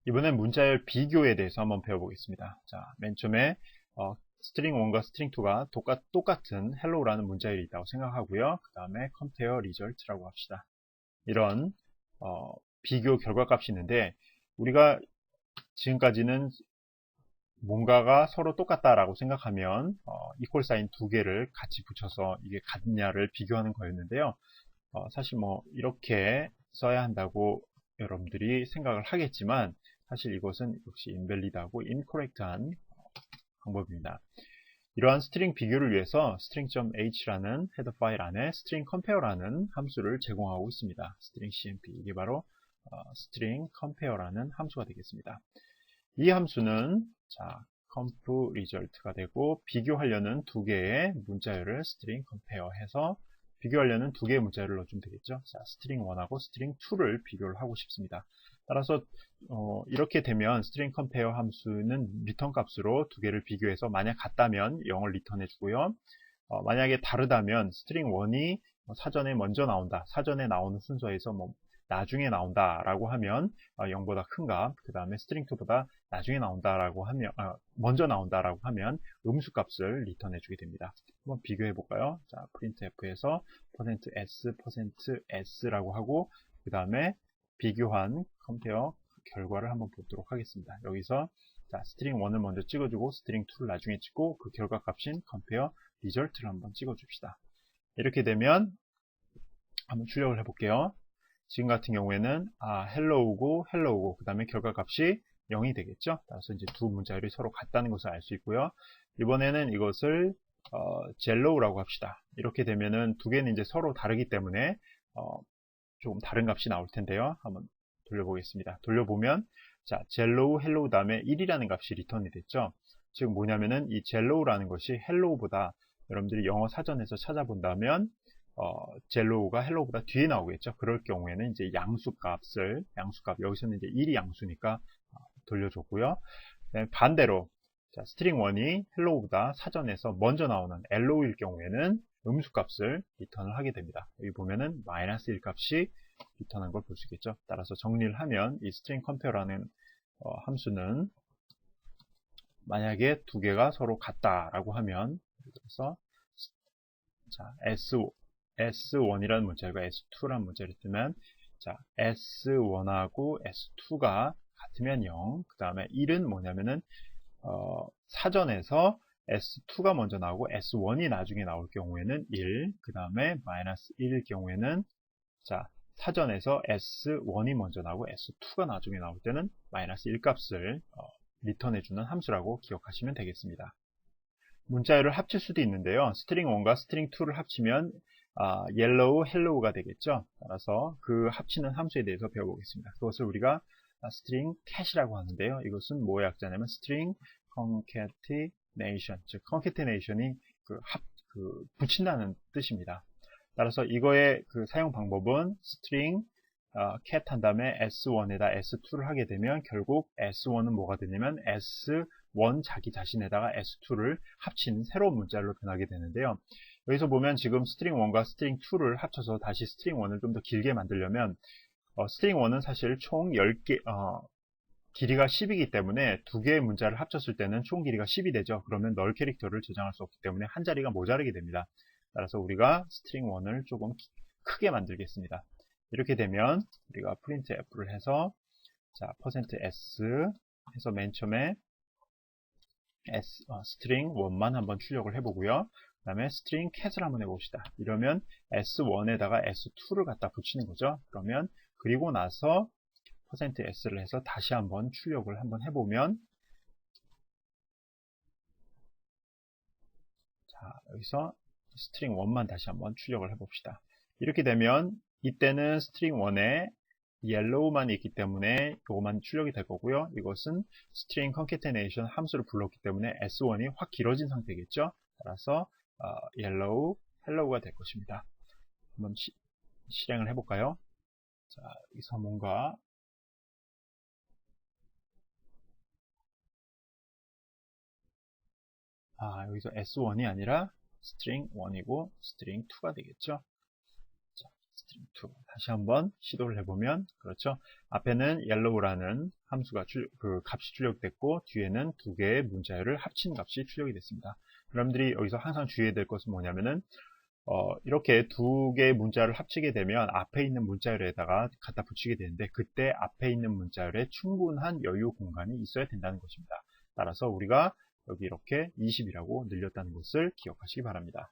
이번엔 문자열 비교에 대해서 한번 배워보겠습니다. 자, 맨 처음에 string 1과 string 2가 똑같은 hello라는 문자열이 있다고 생각하고요. 그 다음에 compare result라고 합시다. 이런 비교 결과값이 있는데 우리가 지금까지는 뭔가가 서로 똑같다라고 생각하면 이퀄 사인 두 개를 같이 붙여서 이게 같냐를 비교하는 거였는데요. 사실 뭐 이렇게 써야 한다고 여러분들이 생각을 하겠지만 사실 이것은 역시 invalid하고 incorrect한 방법입니다. 이러한 스트링 비교를 위해서 string.h라는 헤더 파일 안에 string compare라는 함수를 제공하고 있습니다. string cmp 이게 바로 string compare라는 함수가 되겠습니다. 이 함수는 자 comp result가 되고 비교하려는 두 개의 문자열을 string compare 해서 비교하려는 두 개의 문자열을 넣어주면 되겠죠. 자, string 1하고 string 2를 비교를 하고 싶습니다. 따라서 이렇게 되면 string compare 함수는 리턴 값으로 두 개를 비교해서 만약 같다면 0을 리턴해 주고요. 만약에 다르다면 string 1이 사전에 먼저 나온다. 사전에 나오는 순서에서 뭐 나중에 나온다라고 하면 0보다 큰 값, 그 다음에 string 2보다 나중에 나온다라고 하면 먼저 나온다라고 하면 음수 값을 리턴해 주게 됩니다. 한번 비교해 볼까요? 자, printf에서 %s%s라고 하고 그 다음에 비교한 compare 결과를 한번 보도록 하겠습니다. 여기서 자, string 1을 먼저 찍어주고 string 2를 나중에 찍고 그 결과 값인 compare result를 한번 찍어줍시다. 이렇게 되면 한번 출력을 해볼게요. 지금 같은 경우에는 hello고 hello고 그 다음에 결과값이 0이 되겠죠. 따라서 이제 두 문자열이 서로 같다는 것을 알 수 있고요. 이번에는 이것을 젤로우라고 합시다. 이렇게 되면은 두 개는 이제 서로 다르기 때문에 조금 다른 값이 나올 텐데요. 한번 돌려보겠습니다. 돌려보면 자 젤로우 헬로우 다음에 1이라는 값이 리턴이 됐죠. 지금 뭐냐면은 이 젤로우라는 것이 헬로우보다 여러분들이 영어 사전에서 찾아본다면 젤로우가 헬로우보다 뒤에 나오겠죠. 그럴 경우에는 이제 양수값 여기서는 이제 1이 양수니까 돌려줬고요. 반대로 자, string 1이 헬로우보다 사전에서 먼저 나오는 LO일 경우에는 음수값을 리턴을 하게 됩니다. 여기 보면은 마이너스 1 값이 리턴한 걸 볼 수 있겠죠. 따라서 정리를 하면 이 string compare라는 함수는 만약에 두 개가 서로 같다라고 하면 그래서 자, S1이라는 문자열과 S2라는 문자를 쓰면 자, S1하고 S2가 같으면 0, 그 다음에 1은 뭐냐면은 사전에서 S2가 먼저 나오고 S1이 나중에 나올 경우에는 1, 그 다음에 마이너스 1일 경우에는 자 사전에서 S1이 먼저 나오고 S2가 나중에 나올 때는 마이너스 1 값을 리턴해주는 함수라고 기억하시면 되겠습니다. 문자열을 합칠 수도 있는데요. string 1과 string 2를 합치면 yellow, hello가 되겠죠. 따라서 그 합치는 함수에 대해서 배워보겠습니다. 그것을 우리가 string cat이라고 하는데요. 이것은 뭐의 약자냐면 string concatenation, 즉 concatenation이 붙인다는 뜻입니다. 따라서 이거의 그 사용 방법은 string cat 한 다음에 s1에다 s2를 하게 되면 결국 s1은 뭐가 되냐면 s1 자기 자신에다가 s2를 합친 새로운 문자열로 변하게 되는데요. 여기서 보면 지금 string 1과 string 2를 합쳐서 다시 string 1을 좀 더 길게 만들려면 string 1은 사실 총 10개 길이가 10이기 때문에 두 개의 문자를 합쳤을 때는 총 길이가 10이 되죠. 그러면 null 캐릭터를 저장할 수 없기 때문에 한 자리가 모자르게 됩니다. 따라서 우리가 string 1을 조금 크게 만들겠습니다. 이렇게 되면 우리가 printf를 해서 자 %s 해서 맨 처음에 string 1만 한번 출력을 해보고요. 그 다음에 string cat을 한번 해봅시다. 이러면 s1에다가 s2를 갖다 붙이는 거죠. 그러면 그리고 나서 %s를 해서 다시 한번 출력을 한번 해보면 자 여기서 string 1만 다시 한번 출력을 해봅시다. 이렇게 되면 이때는 string 1에 yellow만 있기 때문에 이것만 출력이 될 거고요. 이것은 string concatenation 함수를 불렀기 때문에 s1이 확 길어진 상태겠죠. 따라서 yellow, hello가 될 것입니다. 한번 실행을 해볼까요? 자, 여기서 뭔가 여기서 s1이 아니라 string 1이고 string 2가 되겠죠. 자, string 2 다시 한번 시도를 해보면, 그렇죠. 앞에는 yellow라는 함수가 값이 출력됐고, 뒤에는 두 개의 문자열을 합친 값이 출력이 됐습니다. 여러분들이 여기서 항상 주의해야 될 것은 뭐냐면은, 이렇게 두 개의 문자를 합치게 되면 앞에 있는 문자열에다가 갖다 붙이게 되는데, 그때 앞에 있는 문자열에 충분한 여유 공간이 있어야 된다는 것입니다. 따라서 우리가 여기 이렇게 20이라고 늘렸다는 것을 기억하시기 바랍니다.